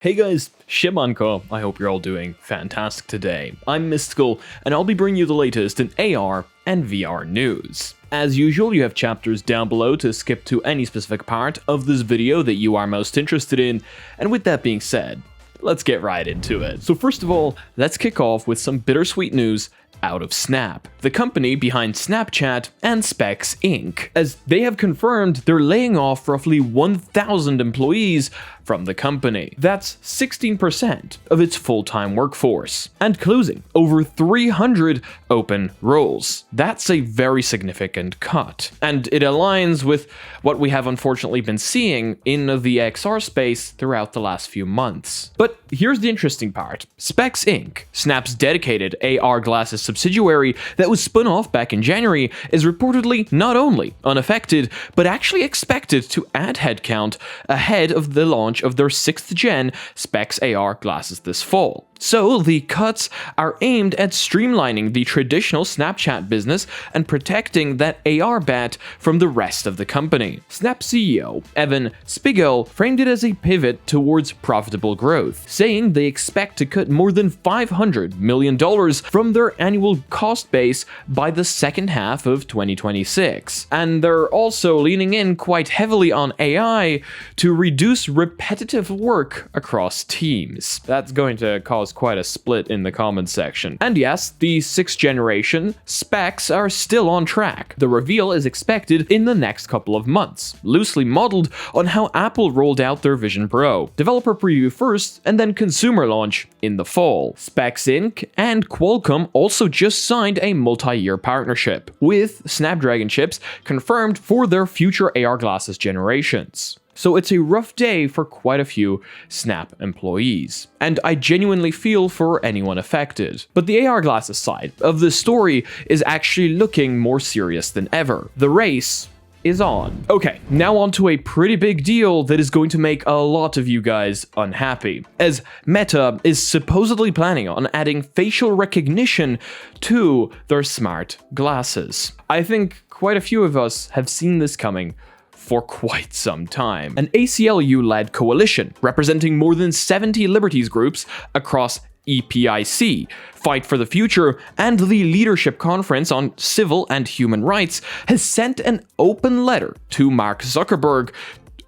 Hey guys, Siemanko, I hope you're all doing fantastic today. I'm Mysticle, and I'll be bringing you the latest in AR and VR news. As usual, you have chapters down below to skip to any specific part of this video that you are most interested in, and with that being said, let's get right into it. So first of all, let's kick off with some bittersweet news out of Snap, the company behind Snapchat and Specs Inc., as they have confirmed they're laying off roughly 1,000 employees from the company. That's 16% of its full-time workforce, and closing over 300 open roles. That's a very significant cut, and it aligns with what we have unfortunately been seeing in the XR space throughout the last few months. But here's the interesting part. Specs Inc., Snap's dedicated AR glasses subsidiary that was spun off back in January, is reportedly not only unaffected, but actually expected to add headcount ahead of the launch of their 6th gen Specs AR glasses this fall. So the cuts are aimed at streamlining the traditional Snapchat business and protecting that AR bat from the rest of the company. Snap CEO Evan Spiegel framed it as a pivot towards profitable growth, saying they expect to cut more than $500 million from their annual cost base by the second half of 2026. And they're also leaning in quite heavily on AI to reduce repetitive work across teams. That's going to cause quite a split in the comments section. And yes, the 6th generation specs are still on track. The reveal is expected in the next couple of months, loosely modeled on how Apple rolled out their Vision Pro. Developer preview first, and then consumer launch in the fall. Specs Inc. and Qualcomm also just signed a multi-year partnership, with Snapdragon chips confirmed for their future AR glasses generations. So it's a rough day for quite a few Snap employees, and I genuinely feel for anyone affected. But the AR glasses side of the story is actually looking more serious than ever. The race is on. Okay, now on to a pretty big deal that is going to make a lot of you guys unhappy, as Meta is supposedly planning on adding facial recognition to their smart glasses. I think quite a few of us have seen this coming for quite some time. An ACLU-led coalition representing more than 70 liberties groups across EPIC, Fight for the Future, and the Leadership Conference on Civil and Human Rights has sent an open letter to Mark Zuckerberg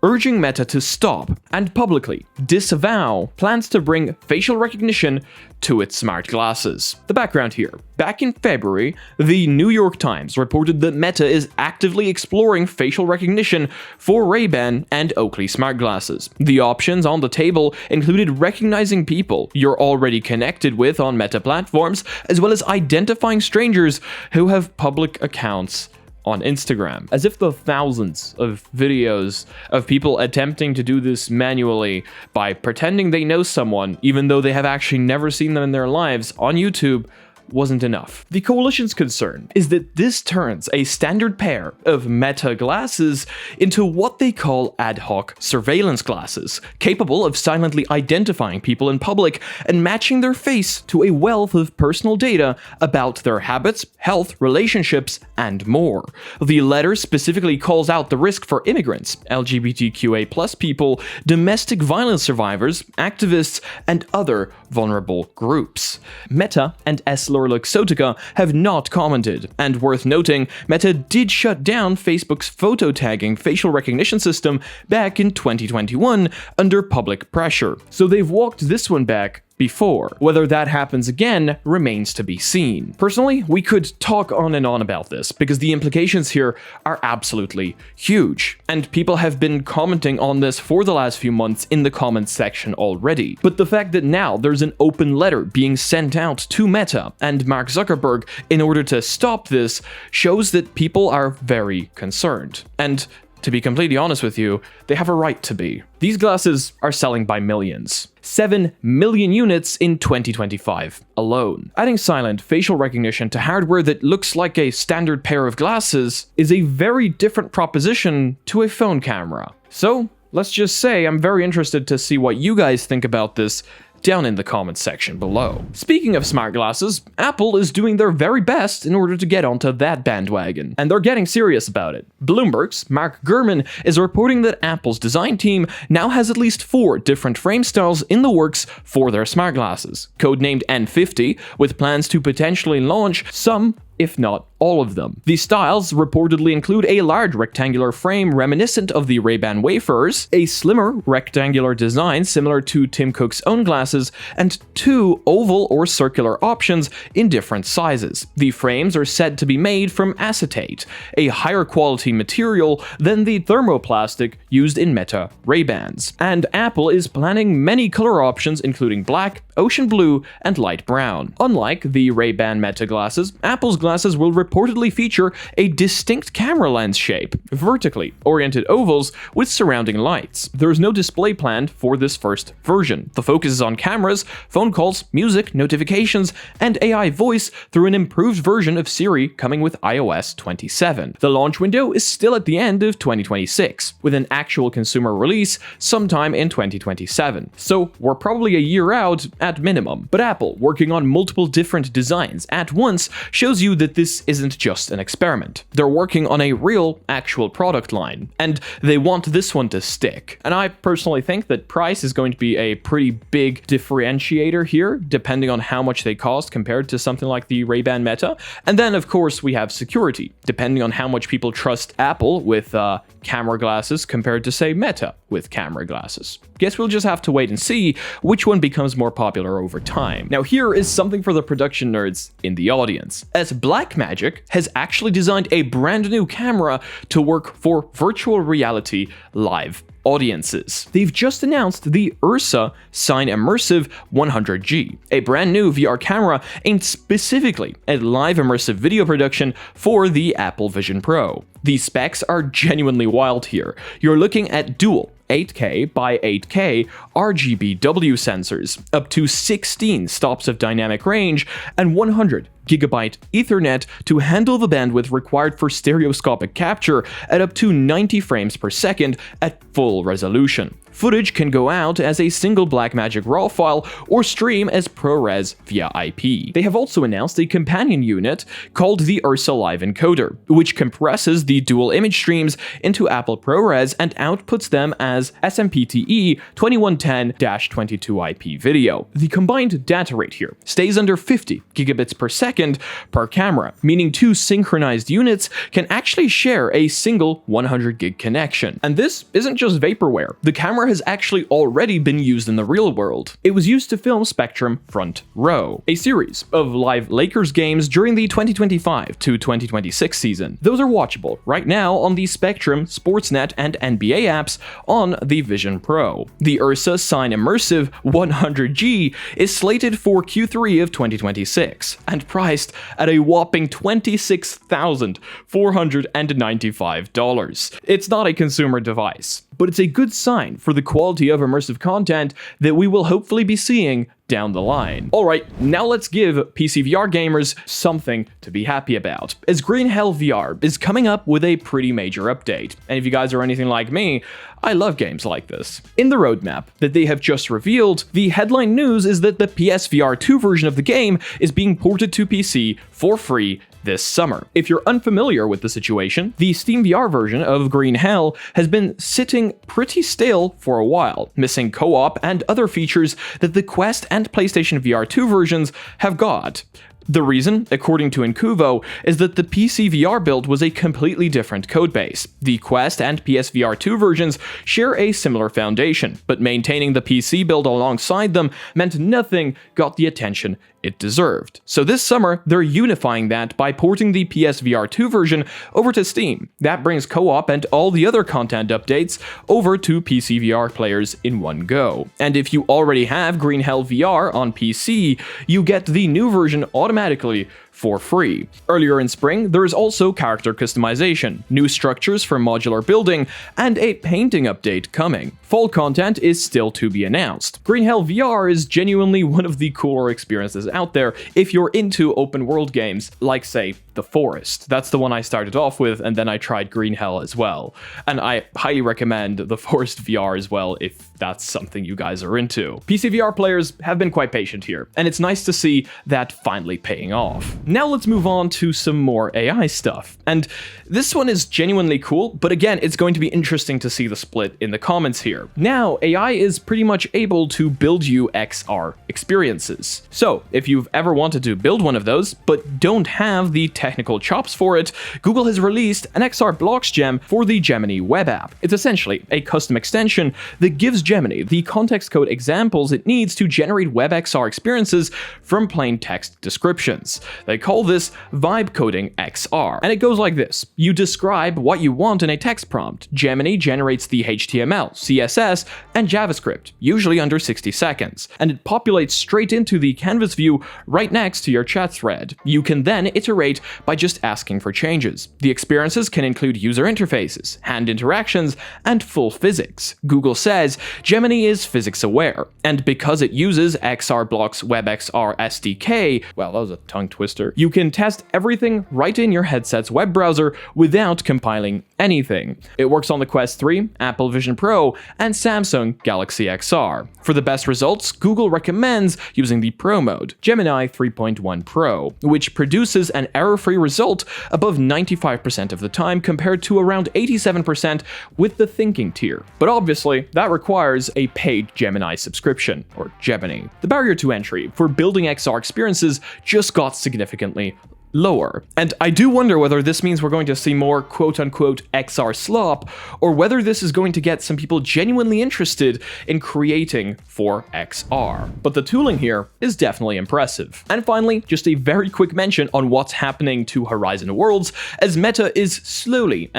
urging Meta to stop and publicly disavow plans to bring facial recognition to its smart glasses. The background here. Back in February, the New York Times reported that Meta is actively exploring facial recognition for Ray-Ban and Oakley smart glasses. The options on the table included recognizing people you're already connected with on Meta platforms, as well as identifying strangers who have public accounts on Instagram. As if the thousands of videos of people attempting to do this manually by pretending they know someone, even though they have actually never seen them in their lives, on YouTube wasn't enough. The coalition's concern is that this turns a standard pair of Meta glasses into what they call ad hoc surveillance glasses, capable of silently identifying people in public and matching their face to a wealth of personal data about their habits, health, relationships, and more. The letter specifically calls out the risk for immigrants, LGBTQA+ people, domestic violence survivors, activists, and other vulnerable groups. Meta and EssilorLuxottica have not commented, and worth noting, Meta did shut down Facebook's photo tagging facial recognition system back in 2021 under public pressure, so they've walked this one back before. Whether that happens again remains to be seen. Personally, we could talk on and on about this, because the implications here are absolutely huge, and people have been commenting on this for the last few months in the comments section already. But the fact that now there's an open letter being sent out to Meta and Mark Zuckerberg in order to stop this shows that people are very concerned. And to be completely honest with you, they have a right to be. These glasses are selling by millions. 7 million units in 2025 alone. Adding silent facial recognition to hardware that looks like a standard pair of glasses is a very different proposition to a phone camera. So, let's just say I'm very interested to see what you guys think about this down in the comments section below. Speaking of smart glasses, Apple is doing their very best in order to get onto that bandwagon, and they're getting serious about it. Bloomberg's Mark Gurman is reporting that Apple's design team now has at least 4 different frame styles in the works for their smart glasses, codenamed N50, with plans to potentially launch some, if not all of them. These styles reportedly include a large rectangular frame reminiscent of the Ray-Ban Wayfarers, a slimmer rectangular design similar to Tim Cook's own glasses, and 2 oval or circular options in different sizes. The frames are said to be made from acetate, a higher quality material than the thermoplastic used in Meta Ray-Bans. And Apple is planning many color options including black, ocean blue, and light brown. Unlike the Ray-Ban Meta glasses, Apple's glasses will reportedly feature a distinct camera lens shape, vertically oriented ovals with surrounding lights. There is no display planned for this first version. The focus is on cameras, phone calls, music, notifications, and AI voice through an improved version of Siri coming with iOS 27. The launch window is still at the end of 2026, with an actual consumer release sometime in 2027. So we're probably a year out at minimum. But Apple, working on multiple different designs at once, shows you that this isn't just an experiment. They're working on a real, actual product line, and they want this one to stick. And I personally think that price is going to be a pretty big differentiator here, depending on how much they cost compared to something like the Ray-Ban Meta. And then, of course, we have security, depending on how much people trust Apple with camera glasses compared to, say, Meta with camera glasses. Guess we'll just have to wait and see which one becomes more popular over time. Now, here is something for the production nerds in the audience, as Blackmagic has actually designed a brand new camera to work for virtual reality live audiences. They've just announced the Ursa Sign Immersive 100G, a brand new VR camera aimed specifically at live immersive video production for the Apple Vision Pro. The specs are genuinely wild here. You're looking at dual 8K by 8K RGBW sensors, up to 16 stops of dynamic range, and 100 GB Ethernet to handle the bandwidth required for stereoscopic capture at up to 90 frames per second at full resolution. Footage can go out as a single Blackmagic RAW file or stream as ProRes via IP. They have also announced a companion unit called the Ursa Live Encoder, which compresses the dual image streams into Apple ProRes and outputs them as SMPTE 2110-22 IP video. The combined data rate here stays under 50 gigabits per second per camera, meaning 2 synchronized units can actually share a single 100 gig connection. And this isn't just vaporware. The camera has actually already been used in the real world. It was used to film Spectrum Front Row, a series of live Lakers games during the 2025 to 2026 season. Those are watchable right now on the Spectrum, Sportsnet, and NBA apps on the Vision Pro. The Ursa Sign Immersive 100G is slated for Q3 of 2026 and priced at a whopping $26,495. It's not a consumer device, but it's a good sign for the quality of immersive content that we will hopefully be seeing down the line. Alright, now let's give PCVR gamers something to be happy about, as Green Hell VR is coming up with a pretty major update, and if you guys are anything like me, I love games like this. In the roadmap that they have just revealed, the headline news is that the PSVR 2 version of the game is being ported to PC for free this summer. If you're unfamiliar with the situation, the Steam VR version of Green Hell has been sitting pretty stale for a while, missing co-op and other features that the Quest and PlayStation VR 2 versions have got. The reason, according to Incuvo, is that the PCVR build was a completely different codebase. The Quest and PSVR 2 versions share a similar foundation, but maintaining the PC build alongside them meant nothing got the attention it deserved. So this summer, they're unifying that by porting the PSVR 2 version over to Steam. That brings co-op and all the other content updates over to PCVR players in one go. And if you already have Green Hell VR on PC, you get the new version automatically for free. Earlier in spring, there is also character customization, new structures for modular building, and a painting update coming. Fall content is still to be announced. Green Hell VR is genuinely one of the cooler experiences out there if you're into open world games, like say, The Forest. That's the one I started off with, and then I tried Green Hell as well. And I highly recommend The Forest VR as well if that's something you guys are into. PCVR players have been quite patient here, and it's nice to see that finally paying off. Now let's move on to some more AI stuff. And this one is genuinely cool, but again, it's going to be interesting to see the split in the comments here. Now, AI is pretty much able to build you XR experiences. So, if you've ever wanted to build one of those, but don't have the technical chops for it, Google has released an XR blocks gem for the Gemini web app. It's essentially a custom extension that gives Gemini the context code examples it needs to generate web XR experiences from plain text descriptions. They call this vibe coding XR. And it goes like this. You describe what you want in a text prompt. Gemini generates the HTML, CSS, and JavaScript, usually under 60 seconds. And it populates straight into the canvas view right next to your chat thread. You can then iterate by just asking for changes. The experiences can include user interfaces, hand interactions, and full physics. Google says Gemini is physics aware, and because it uses XRBlock's WebXR SDK, well, that was a tongue twister, you can test everything right in your headset's web browser without compiling anything. It works on the Quest 3, Apple Vision Pro, and Samsung Galaxy XR. For the best results, Google recommends using the Pro mode, Gemini 3.1 Pro, which produces an error-free result above 95% of the time compared to around 87% with the thinking tier. But obviously, that requires a paid Gemini subscription, or Gemini. The barrier to entry for building XR experiences just got significantly lower. And I do wonder whether this means we're going to see more quote-unquote XR slop, or whether this is going to get some people genuinely interested in creating for XR. But the tooling here is definitely impressive. And finally, just a very quick mention on what's happening to Horizon Worlds, as Meta is slowly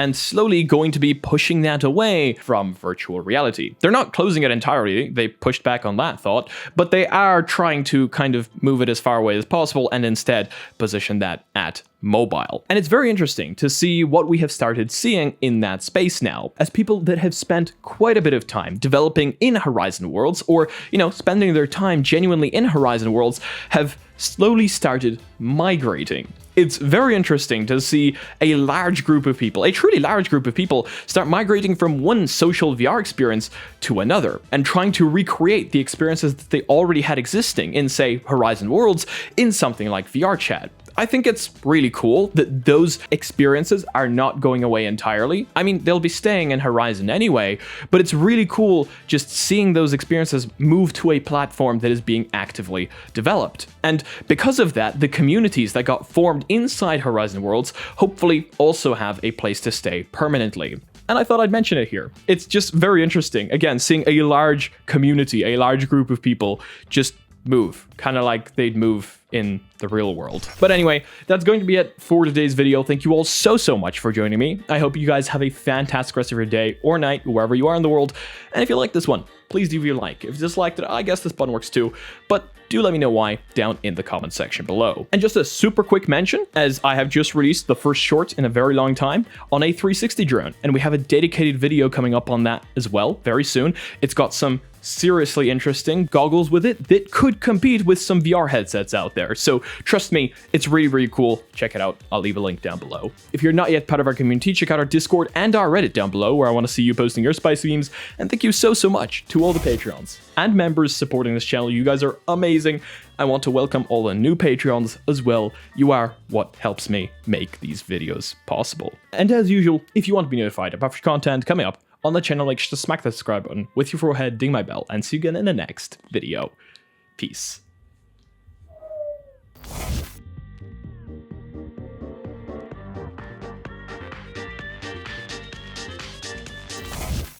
going to be pushing that away from virtual reality. They're not closing it entirely, they pushed back on that thought, but they are trying to kind of move it as far away as possible and instead position that at mobile. And it's very interesting to see what we have started seeing in that space now, as people that have spent quite a bit of time developing in Horizon Worlds, or, spending their time genuinely in Horizon Worlds, have slowly started migrating. It's very interesting to see a large group of people, a truly large group of people, start migrating from one social VR experience to another, and trying to recreate the experiences that they already had existing in, say, Horizon Worlds, in something like VRChat. I think it's really cool that those experiences are not going away entirely. I mean, they'll be staying in Horizon anyway, but it's really cool just seeing those experiences move to a platform that is being actively developed. And because of that, the communities that got formed inside Horizon Worlds hopefully also have a place to stay permanently. And I thought I'd mention it here. It's just very interesting, again, seeing a large community, a large group of people just move, kind of like they'd move in the real world. But anyway, that's going to be it for today's video. Thank you all so much for joining me. I hope you guys have a fantastic rest of your day or night, wherever you are in the world. And if you like this one, please do leave a like. If you disliked it, I guess this button works too. But do let me know why down in the comment section below. And just a super quick mention, as I have just released the first short in a very long time on a 360 drone, and we have a dedicated video coming up on that as well very soon. It's got some seriously interesting goggles with it that could compete with some VR headsets out there. So trust me, it's really cool. Check it out. I'll leave a link down below. If you're not yet part of our community, check out our Discord and our Reddit down below, where I want to see you posting your spicy memes. And thank you so much to all the Patreons and members supporting this channel. You guys are amazing. I want to welcome all the new Patreons as well. You are what helps me make these videos possible. And as usual, if you want to be notified about future content coming up on the channel, make sure to smack that subscribe button with your forehead, ding my bell, and see you again in the next video. Peace.